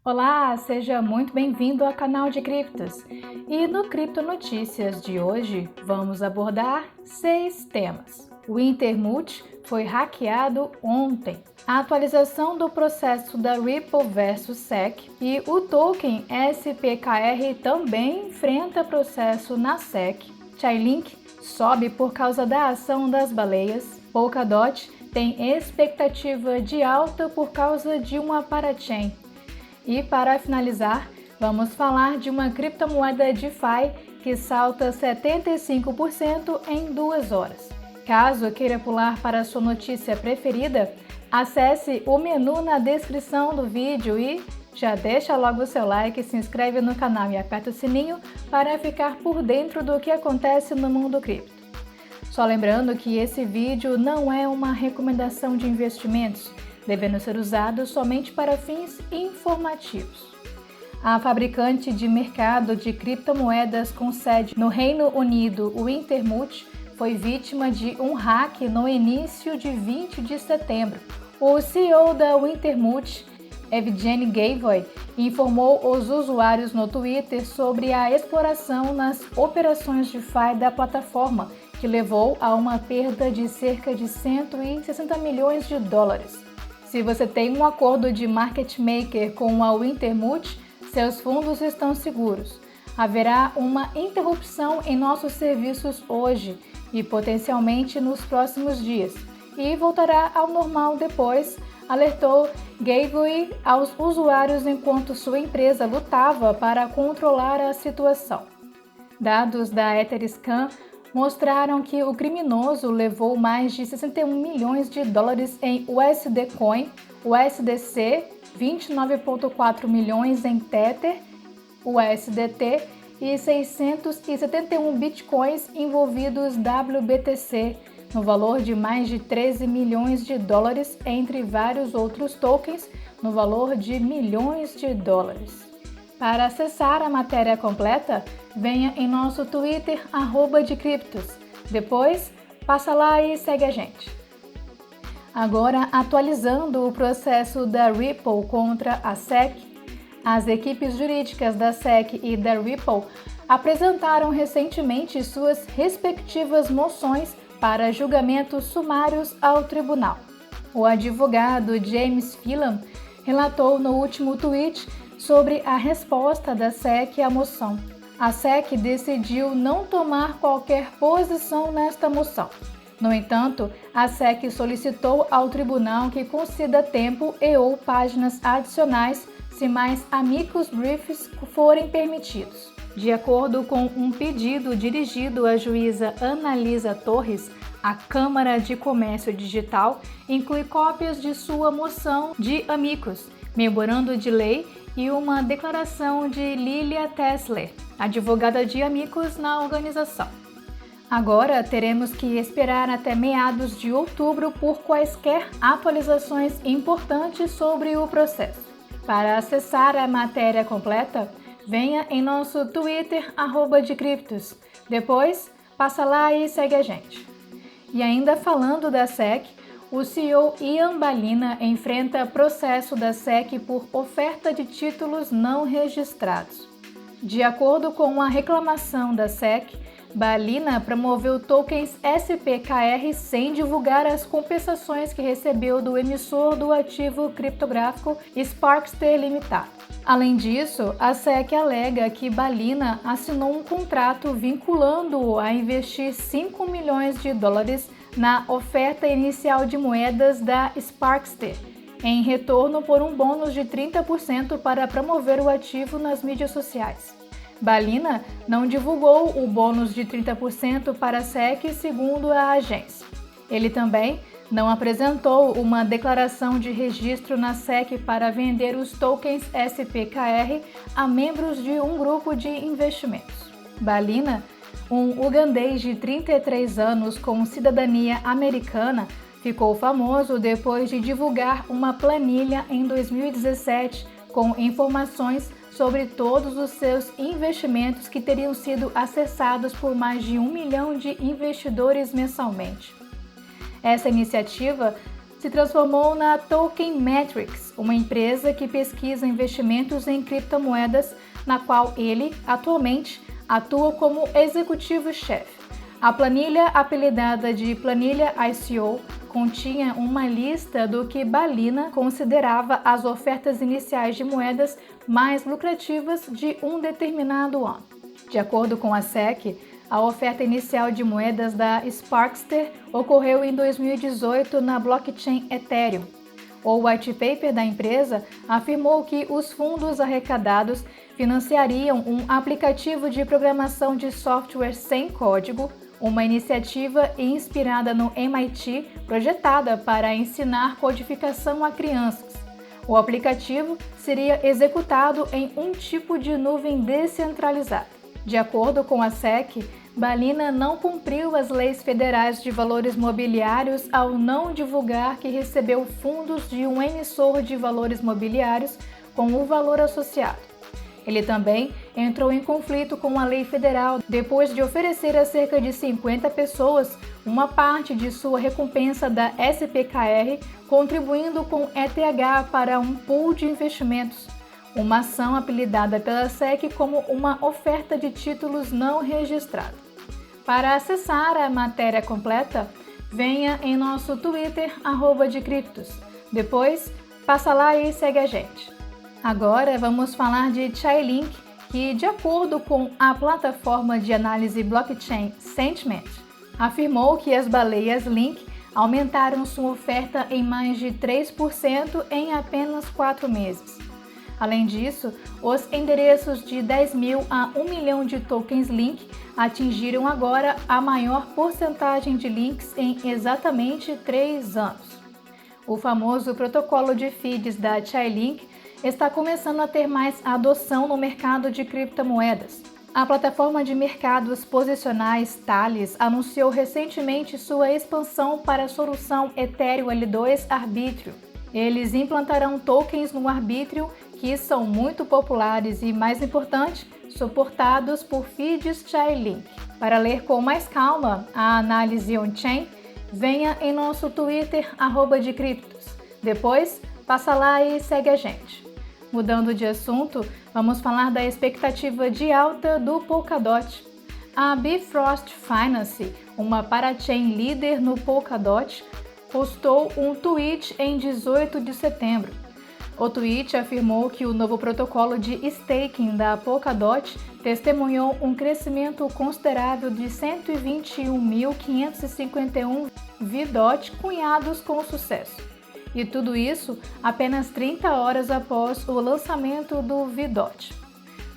Olá, seja muito bem-vindo ao canal de criptos. E no Cripto Notícias de hoje vamos abordar 6 temas. O Wintermute foi hackeado ontem, a atualização do processo da Ripple versus SEC e o token SPKR também enfrenta processo na SEC. Chainlink sobe por causa da ação das baleias. Polkadot tem expectativa de alta por causa de uma parachain. E para finalizar, vamos falar de uma criptomoeda DeFi que salta 75% em 2 horas. Caso queira pular para a sua notícia preferida, acesse o menu na descrição do vídeo e já deixa logo o seu like, se inscreve no canal e aperta o sininho para ficar por dentro do que acontece no mundo cripto. Só lembrando que esse vídeo não é uma recomendação de investimentos, devendo ser usado somente para fins informativos. A fabricante de mercado de criptomoedas com sede no Reino Unido, o Wintermute, foi vítima de um hack no início de 20 de setembro. O CEO da Wintermute, Evgeny Gavoy, informou os usuários no Twitter sobre a exploração nas operações DeFi da plataforma, que levou a uma perda de cerca de 160 milhões de dólares. Se você tem um acordo de market maker com a Wintermute, seus fundos estão seguros. Haverá uma interrupção em nossos serviços hoje e potencialmente nos próximos dias, e voltará ao normal depois, alertou Gavoy aos usuários enquanto sua empresa lutava para controlar a situação. Dados da Etherscan mostraram que o criminoso levou mais de 61 milhões de dólares em USD Coin, USDC, 29,4 milhões em Tether, USDT e 671 bitcoins envolvidos WBTC, no valor de mais de 13 milhões de dólares, entre vários outros tokens, no valor de milhões de dólares. Para acessar a matéria completa, venha em nosso Twitter @decriptos. Depois, passa lá e segue a gente. Agora, atualizando o processo da Ripple contra a SEC, as equipes jurídicas da SEC e da Ripple apresentaram recentemente suas respectivas moções para julgamentos sumários ao tribunal. O advogado James Phelan relatou no último tweet sobre a resposta da SEC à moção. A SEC decidiu não tomar qualquer posição nesta moção. No entanto, a SEC solicitou ao tribunal que conceda tempo e/ou páginas adicionais se mais amicus briefs forem permitidos. De acordo com um pedido dirigido à juíza Analisa Torres, a Câmara de Comércio Digital inclui cópias de sua moção de amicus, memorando de lei e uma declaração de Lilia Tesler, advogada de amicus na organização. Agora teremos que esperar até meados de outubro por quaisquer atualizações importantes sobre o processo. Para acessar a matéria completa, venha em nosso Twitter @decriptos. Depois, passa lá e segue a gente. E ainda falando da SEC, o CEO Ian Balina enfrenta processo da SEC por oferta de títulos não registrados. De acordo com a reclamação da SEC, Balina promoveu tokens SPKR sem divulgar as compensações que recebeu do emissor do ativo criptográfico Sparkster Limited. Além disso, a SEC alega que Balina assinou um contrato vinculando-o a investir 5 milhões de dólares na oferta inicial de moedas da Sparkster, em retorno por um bônus de 30% para promover o ativo nas mídias sociais. Balina não divulgou o bônus de 30% para a SEC, segundo a agência. Ele também não apresentou uma declaração de registro na SEC para vender os tokens SPKR a membros de um grupo de investimentos. Balina, um ugandês de 33 anos com cidadania americana, ficou famoso depois de divulgar uma planilha em 2017 com informações sobre todos os seus investimentos que teriam sido acessados por mais de 1 milhão de investidores mensalmente. Essa iniciativa se transformou na Token Metrics, uma empresa que pesquisa investimentos em criptomoedas, na qual ele, atualmente, atua como executivo-chefe. A planilha, apelidada de Planilha ICO, continha uma lista do que Balina considerava as ofertas iniciais de moedas mais lucrativas de um determinado ano. De acordo com a SEC, a oferta inicial de moedas da Sparkster ocorreu em 2018 na blockchain Ethereum. O white paper da empresa afirmou que os fundos arrecadados financiariam um aplicativo de programação de software sem código, uma iniciativa inspirada no MIT, projetada para ensinar codificação a crianças. O aplicativo seria executado em um tipo de nuvem descentralizada. De acordo com a SEC, Balina não cumpriu as leis federais de valores mobiliários ao não divulgar que recebeu fundos de um emissor de valores mobiliários com o valor associado. Ele também entrou em conflito com a lei federal depois de oferecer a cerca de 50 pessoas uma parte de sua recompensa da SPKR, contribuindo com ETH para um pool de investimentos, uma ação apelidada pela SEC como uma oferta de títulos não registrada. Para acessar a matéria completa, venha em nosso Twitter @decriptos. Depois, passa lá e segue a gente. Agora vamos falar de Chainlink, que, de acordo com a plataforma de análise blockchain Sentiment, afirmou que as baleias Link aumentaram sua oferta em mais de 3% em apenas 4 meses. Além disso, os endereços de 10 mil a 1 milhão de tokens Link atingiram agora a maior porcentagem de links em exatamente 3 anos. O famoso protocolo de feeds da Chainlink está começando a ter mais adoção no mercado de criptomoedas. A plataforma de mercados posicionais Thales anunciou recentemente sua expansão para a solução Ethereum L2 Arbitrum. Eles implantarão tokens no Arbitrum que são muito populares e, mais importante, suportados por feeds Chainlink. Para ler com mais calma a análise on-chain, venha em nosso Twitter @decriptos. Depois, passa lá e segue a gente. Mudando de assunto, vamos falar da expectativa de alta do Polkadot. A Bifrost Finance, uma parachain líder no Polkadot, postou um tweet em 18 de setembro. O tweet afirmou que o novo protocolo de staking da Polkadot testemunhou um crescimento considerável de 121.551 VDOT cunhados com sucesso. E tudo isso apenas 30 horas após o lançamento do VDOT.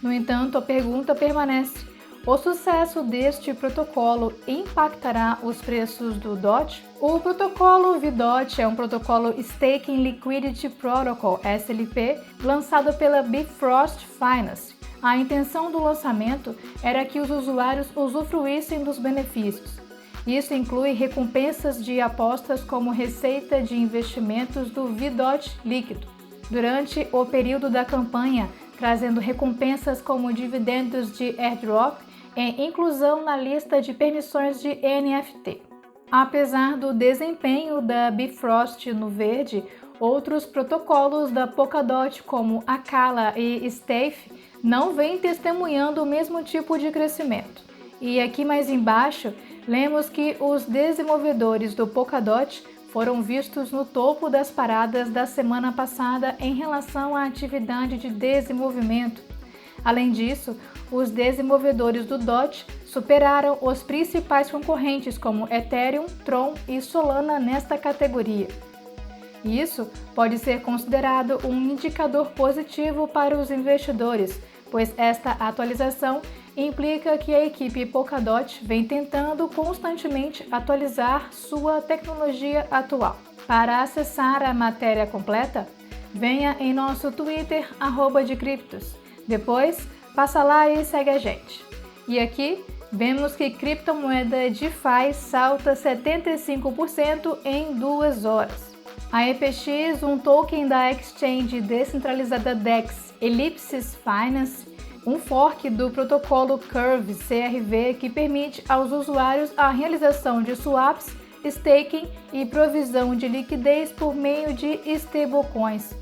No entanto, a pergunta permanece: o sucesso deste protocolo impactará os preços do DOT? O protocolo VDOT é um protocolo Staking Liquidity Protocol, SLP, lançado pela Bifrost Finance. A intenção do lançamento era que os usuários usufruíssem dos benefícios. Isso inclui recompensas de apostas como receita de investimentos do VDOT líquido, durante o período da campanha, trazendo recompensas como dividendos de airdrop e inclusão na lista de permissões de NFT. Apesar do desempenho da Bifrost no verde, outros protocolos da Polkadot como Acala e Stave não vêm testemunhando o mesmo tipo de crescimento. E aqui mais embaixo, lemos que os desenvolvedores do Polkadot foram vistos no topo das paradas da semana passada em relação à atividade de desenvolvimento. Além disso, os desenvolvedores do DOT superaram os principais concorrentes como Ethereum, Tron e Solana nesta categoria. Isso pode ser considerado um indicador positivo para os investidores, pois esta atualização implica que a equipe Polkadot vem tentando constantemente atualizar sua tecnologia atual. Para acessar a matéria completa, venha em nosso Twitter @decriptos. Depois, passa lá e segue a gente. E aqui, vemos que criptomoeda DeFi salta 75% em 2 horas. A EPX, um token da exchange descentralizada DEX Ellipsis Finance, um fork do protocolo Curve CRV que permite aos usuários a realização de swaps, staking e provisão de liquidez por meio de stablecoins.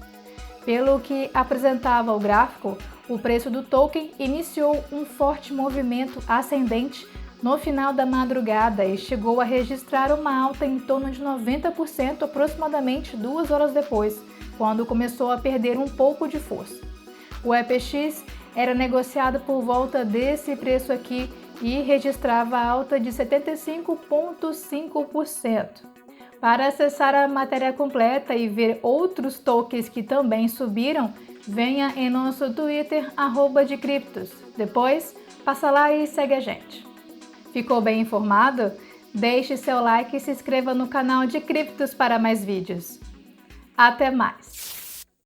Pelo que apresentava o gráfico, o preço do token iniciou um forte movimento ascendente no final da madrugada e chegou a registrar uma alta em torno de 90% aproximadamente 2 horas depois, quando começou a perder um pouco de força. O EPX era negociado por volta desse preço aqui e registrava alta de 75,5%. Para acessar a matéria completa e ver outros tokens que também subiram, venha em nosso Twitter @decriptos. Depois, passa lá e segue a gente. Ficou bem informado? Deixe seu like e se inscreva no canal de Criptos para mais vídeos. Até mais!